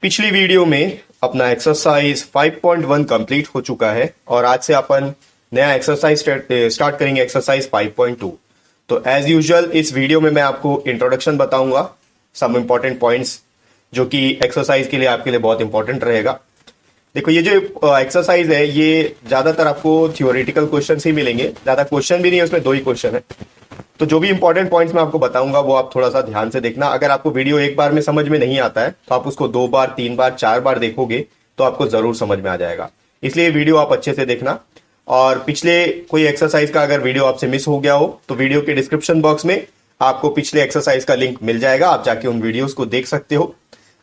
पिछली वीडियो में अपना एक्सरसाइज 5.1 कंप्लीट हो चुका है और आज से अपन नया एक्सरसाइज स्टार्ट करेंगे, एक्सरसाइज 5.2। तो एज यूजुअल इस वीडियो में मैं आपको इंट्रोडक्शन बताऊंगा, सम इंपॉर्टेंट पॉइंट्स जो कि एक्सरसाइज के लिए आपके लिए बहुत इंपॉर्टेंट रहेगा। देखो, ये जो एक्सरसाइज है ये ज्यादातर आपको थियोरेटिकल क्वेश्चन ही मिलेंगे, ज्यादा क्वेश्चन भी नहीं है, उसमें 2 ही क्वेश्चन है। तो जो भी इंपॉर्टेंट पॉइंट्स मैं आपको बताऊंगा वो आप थोड़ा सा ध्यान से देखना। अगर आपको वीडियो एक बार में समझ में नहीं आता है तो आप उसको 2 बार 3 बार 4 बार देखोगे तो आपको जरूर समझ में आ जाएगा। इसलिए वीडियो आप अच्छे से देखना। और पिछले कोई एक्सरसाइज का अगर वीडियो आपसे मिस हो गया हो तो वीडियो के डिस्क्रिप्शन बॉक्स में आपको पिछले एक्सरसाइज का लिंक मिल जाएगा, आप जाके उन वीडियोस को देख सकते हो।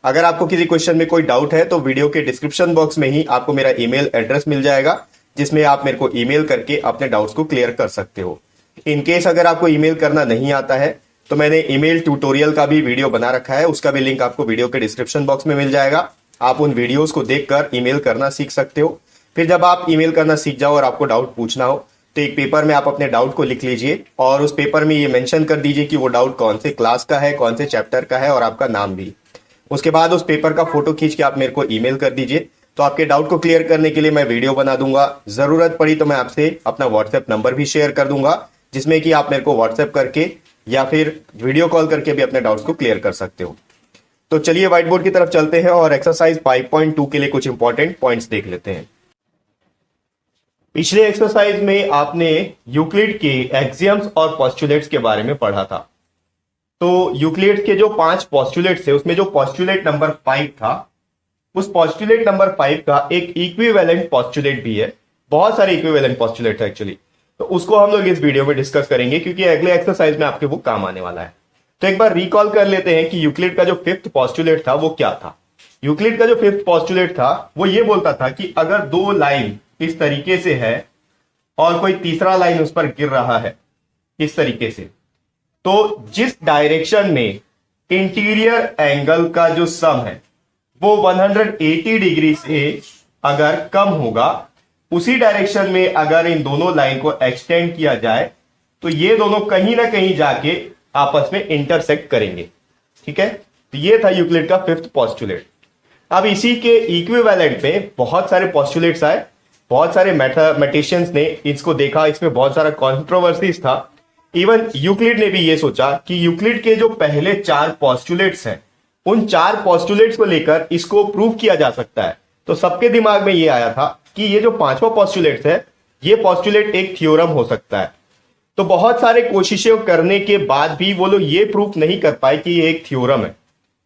अगर आपको किसी क्वेश्चन में कोई डाउट है तो वीडियो के डिस्क्रिप्शन बॉक्स में ही आपको मेरा ईमेल एड्रेस मिल जाएगा, जिसमें आप मेरे को ईमेल करके अपने डाउट्स को क्लियर कर सकते हो। इन केस अगर आपको ईमेल करना नहीं आता है तो मैंने ईमेल ट्यूटोरियल का भी वीडियो बना रखा है, उसका भी लिंक आपको वीडियो के डिस्क्रिप्शन बॉक्स में मिल जाएगा। आप उन वीडियोस को देखकर ईमेल करना सीख सकते हो। फिर जब आप ईमेल करना सीख जाओ और आपको डाउट पूछना हो तो एक पेपर में आप अपने डाउट को लिख लीजिए और उस पेपर में ये मेंशन कर दीजिए कि वो डाउट कौन से क्लास का है, कौन से चैप्टर का है और आपका नाम भी। उसके बाद उस पेपर का फोटो खींच के आप मेरे को ईमेल कर दीजिए, तो आपके डाउट को क्लियर करने के लिए मैं वीडियो बना दूंगा। जरूरत पड़ी तो मैं आपसे अपना व्हाट्सएप नंबर भी शेयर कर दूंगा, जिसमें कि आप मेरे को व्हाट्सएप करके या फिर वीडियो कॉल करके भी अपने डाउट्स को क्लियर कर सकते हो। तो चलिए व्हाइट बोर्ड की तरफ चलते हैं और एक्सरसाइज 5.2 के लिए कुछ इंपॉर्टेंट पॉइंट्स देख लेते हैं। पिछले एक्सरसाइज में आपने यूक्लिड के एक्सियम्स और पोस्टुलेट्स के बारे में पढ़ा था। तो यूक्लिड के जो 5 पोस्टुलेट्स थे उसमें जो पोस्टुलेट नंबर 5 था, उस पोस्टुलेट नंबर 5 का एक इक्विवेलेंट पोस्टुलेट भी है। बहुत सारे इक्विवेलेंट पोस्टुलेट है एक्चुअली, तो उसको हम लोग इस वीडियो में डिस्कस करेंगे क्योंकि अगले एक्सरसाइज में आपके वो काम आने वाला है। तो एक बार रिकॉल कर लेते हैं कि यूक्लिड का जो 5th पोस्टुलेट था वो क्या था। यूक्लिड का जो 5th पोस्टुलेट था वो ये बोलता था कि अगर 2 लाइन इस तरीके से है और कोई तीसरा लाइन उस पर गिर रहा है इस तरीके से, तो जिस डायरेक्शन में इंटीरियर एंगल का जो सम है वो 180 डिग्री से अगर कम होगा, उसी डायरेक्शन में अगर इन दोनों लाइन को एक्सटेंड किया जाए तो ये दोनों कहीं ना कहीं जाके आपस में इंटरसेक्ट करेंगे। ठीक है, तो ये था यूक्लिड का 5th पोस्टुलेट। अब इसी के इक्विवेलेंट में बहुत सारे पोस्टुलेट्स आए, बहुत सारे मैथमेटिशियंस ने इसको देखा, इसमें बहुत सारा कॉन्ट्रोवर्सीज था। इवन यूक्लिड ने भी ये सोचा कि यूक्लिड के जो पहले 4 पोस्टुलेट्स हैं उन 4 पोस्टुलेट्स को लेकर इसको प्रूव किया जा सकता है। तो सबके दिमाग में ये आया था कि ये जो 5वां पोस्टुलेट है ये पोस्टुलेट एक थ्योरम हो सकता है। तो बहुत सारे कोशिशें करने के बाद भी वो लोग ये प्रूफ नहीं कर पाए कि ये एक थ्योरम है।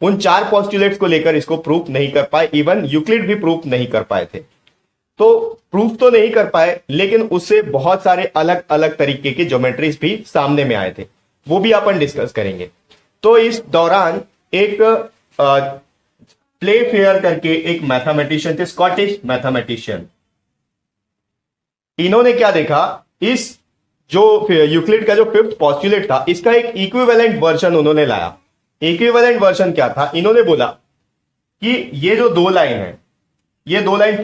उन 4 पोस्टुलेट्स को लेकर इसको प्रूफ नहीं कर पाए, इवन यूक्लिड भी प्रूफ नहीं कर पाए थे। तो प्रूफ तो नहीं कर पाए, लेकिन उससे बहुत सारे अलग अलग तरीके के ज्योमेट्रीज भी सामने में आए थे, वो भी अपन डिस्कस करेंगे। तो इस दौरान एक प्ले फेयर करके एक मैथमेटिशियन थे, स्कॉटिश मैथमेटिशियन। इन्होंने क्या देखा, इस जो यूक्लिड का जो 5th पोस्टुलेट था इसका एक इक्विवेलेंट वर्जन उन्होंने लाया। इक्विवेलेंट वर्जन क्या था, इन्होंने बोला कि ये जो 2 लाइन है, ये 2 लाइन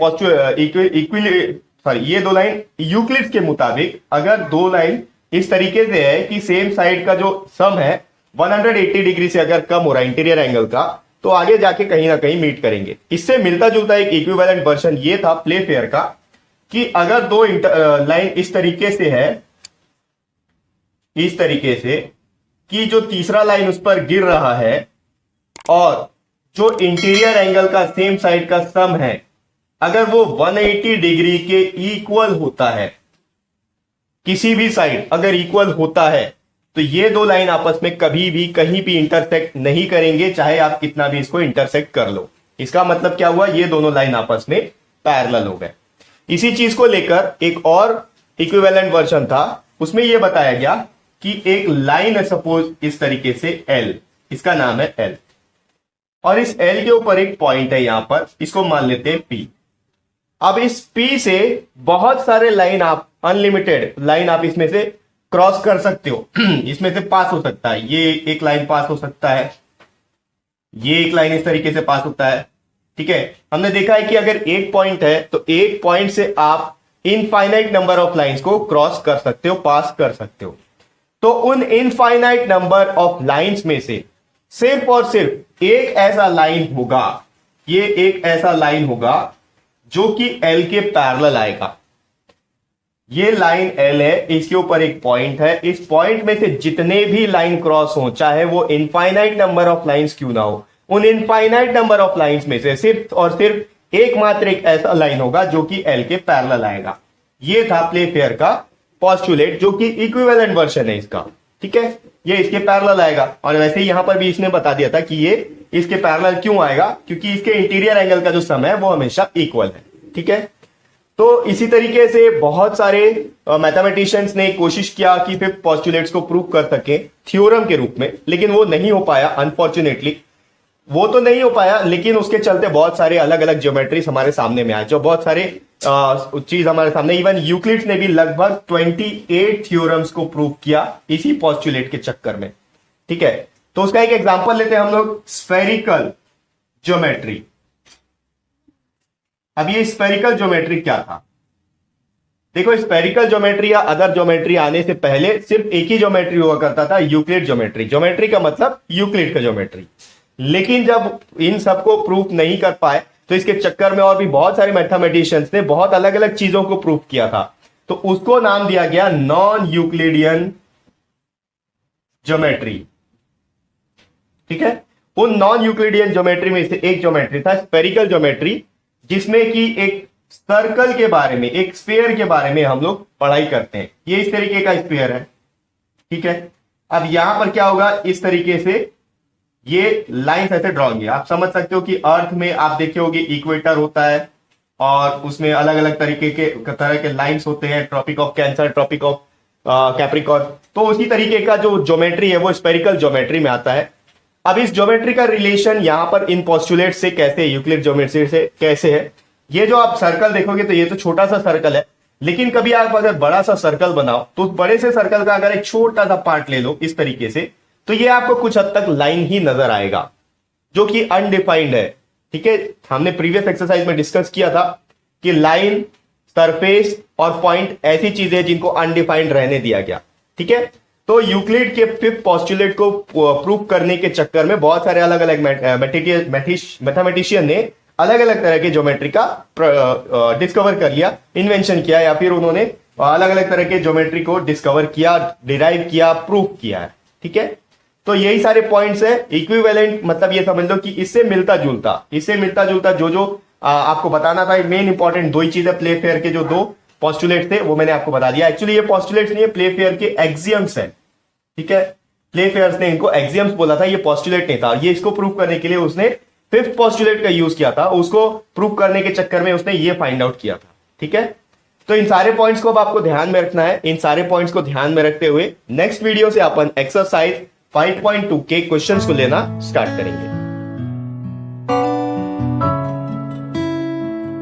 ये 2 लाइन यूक्लिड के मुताबिक अगर 2 लाइन इस तरीके से है कि सेम साइड का जो सम है 180 डिग्री से अगर कम हो रहा है इंटीरियर एंगल का, तो आगे जाके कहीं ना कहीं मीट करेंगे। इससे मिलता जुलता एक इक्विवेलेंट वर्जन ये था प्ले फेयर का कि अगर 2 लाइन इस तरीके से है, इस तरीके से कि जो तीसरा लाइन उस पर गिर रहा है और जो इंटीरियर एंगल का सेम साइड का सम है अगर वो 180 डिग्री के इक्वल होता है, किसी भी साइड अगर इक्वल होता है, तो ये 2 लाइन आपस में कभी भी कहीं भी इंटरसेक्ट नहीं करेंगे, चाहे आप कितना भी इसको इंटरसेक्ट कर लो। इसका मतलब क्या हुआ, ये दोनों लाइन आपस में पैरेलल हो गए। इसी चीज को लेकर एक और इक्विवेलेंट वर्जन था, उसमें यह बताया गया कि एक लाइन है सपोज इस तरीके से L, इसका नाम है L, और इस L के ऊपर एक पॉइंट है यहां पर, इसको मान लेते हैं P। अब इस P से बहुत सारे लाइन, आप अनलिमिटेड लाइन आप इसमें से क्रॉस कर सकते हो इसमें से पास हो सकता है, ये एक लाइन पास हो सकता है, ये एक लाइन इस तरीके से पास होता है। ठीक है, हमने देखा है कि अगर एक पॉइंट है तो एक पॉइंट से आप इनफाइनाइट नंबर ऑफ लाइंस को क्रॉस कर सकते हो, पास कर सकते हो। तो उन इनफाइनाइट नंबर ऑफ लाइंस में से सिर्फ और सिर्फ एक ऐसा लाइन होगा ये एक ऐसा लाइन होगा जो कि एल के पैरेलल आएगा। ये लाइन एल है, इसके ऊपर एक पॉइंट है, इस पॉइंट में से जितने भी लाइन क्रॉस हो, चाहे वो इनफाइनाइट नंबर ऑफ लाइंस क्यों ना हो, उन इनफाइनाइट नंबर ऑफ लाइंस में से सिर्फ और सिर्फ एकमात्र एक ऐसा लाइन होगा जो कि एल के पैरेलल आएगा। ये था प्लेफेयर का पोस्टुलेट, जो कि इक्विवेलेंट वर्जन है इसका, ठीक है। ये इसके पैरेलल आएगा, और वैसे ही यहां पर भी इसने बता दिया था कि ये इसके पैरेलल क्यों आएगा, क्योंकि इसके इंटीरियर एंगल का जो सम है वो हमेशा इक्वल है, ठीक है। तो इसी तरीके से बहुत सारे मैथमेटिशियंस ने कोशिश किया कि फिफ्थ पोस्टुलेट्स को प्रूव कर सके थ्योरम के रूप में, लेकिन वो नहीं हो पाया। अनफॉर्चुनेटली वो तो नहीं हो पाया, लेकिन उसके चलते बहुत सारे अलग अलग ज्योमेट्रीज हमारे सामने में आए, जो बहुत सारे चीज हमारे सामने, इवन यूक्लिड्स ने भी लगभग 28 थ्योरम्स को प्रूव किया इसी पोस्टुलेट के चक्कर में, ठीक है। तो उसका एक एग्जांपल लेते हैं हम लोग, स्फेरिकल ज्योमेट्री। अब ये स्फेरिकल ज्योमेट्री क्या था? देखो, स्फेरिकल ज्योमेट्री या अदर ज्योमेट्री आने से पहले सिर्फ एक ही ज्योमेट्री हुआ करता था, यूक्लिड ज्योमेट्री। ज्योमेट्री का मतलब यूक्लिड का ज्योमेट्री। लेकिन जब इन सबको प्रूफ नहीं कर पाए तो इसके चक्कर में और भी बहुत सारे मैथमेटिशियंस ने बहुत अलग अलग चीजों को प्रूफ किया था, तो उसको नाम दिया गया नॉन यूक्लिडियन ज्योमेट्री, ठीक है। उन नॉन यूक्लिडियन ज्योमेट्री में से एक ज्योमेट्री था स्फेरिकल ज्योमेट्री, जिसमें कि एक सर्कल के बारे में, एक स्फीयर के बारे में हम लोग पढ़ाई करते हैं। ये इस तरीके का स्फीयर है, ठीक है। अब यहां पर क्या होगा, इस तरीके से ये लाइंस ऐसे ड्रॉ होंगे। आप समझ सकते हो कि अर्थ में आप देखे होगे इक्वेटर होता है और उसमें अलग अलग तरह के लाइंस होते हैं, tropic of cancer, tropic of capricorn. तो उसी तरीके का जो ज्योमेट्री है वो स्फेरिकल ज्योमेट्री में आता है। अब इस ज्योमेट्री का रिलेशन यहां पर इन पोस्टुलेट से कैसे, यूक्लिड ज्योमेट्री से कैसे है? ये जो आप सर्कल देखोगे तो ये तो छोटा सा सर्कल है, लेकिन कभी आप अगर बड़ा सा सर्कल बनाओ तो उस बड़े से सर्कल का अगर एक छोटा सा पार्ट ले लो इस तरीके से, तो ये आपको कुछ हद तक लाइन ही नजर आएगा, जो कि अनडिफाइंड है, ठीक है। हमने प्रीवियस एक्सरसाइज में डिस्कस किया था कि लाइन, सरफेस और पॉइंट ऐसी चीजें हैं जिनको अनडिफाइंड रहने दिया गया, ठीक है। तो यूक्लिड के फिफ्थ पोस्टुलेट को प्रूफ करने के चक्कर में बहुत सारे अलग अलग मैथमेटिशियन ने अलग अलग तरह के ज्योमेट्री का डिस्कवर कर लिया, इन्वेंशन किया, या फिर उन्होंने अलग अलग तरह के ज्योमेट्री को डिस्कवर किया, डिराइव किया, प्रूफ किया है, ठीक है। तो यही सारे पॉइंट्स है। इक्विवेलेंट मतलब ये समझ लो कि इससे मिलता जुलता जो आपको बताना था। मेन इंपॉर्टेंट दो ही चीजें, प्लेफेयर के जो दो पोस्टुलेट थे वो मैंने आपको बता दिया। एक्चुअली ये पोस्टुलेट्स नहीं है, प्लेफेयर के एक्सियम्स है, ठीक है। प्लेफेयर्स ने इनको एक्सियम्स बोला था, ये पोस्टुलेट नहीं था। ये इसको प्रूव करने के लिए उसने फिफ्थ पोस्टुलेट का यूज किया था, उसको प्रूव करने के चक्कर में उसने ये फाइंड आउट किया था, ठीक है। तो इन सारे पॉइंट्स को अब आपको ध्यान में रखना है। इन सारे पॉइंट्स को ध्यान में रखते हुए नेक्स्ट वीडियो से अपन एक्सरसाइज 5.2 के क्वेश्चंस को लेना स्टार्ट करेंगे।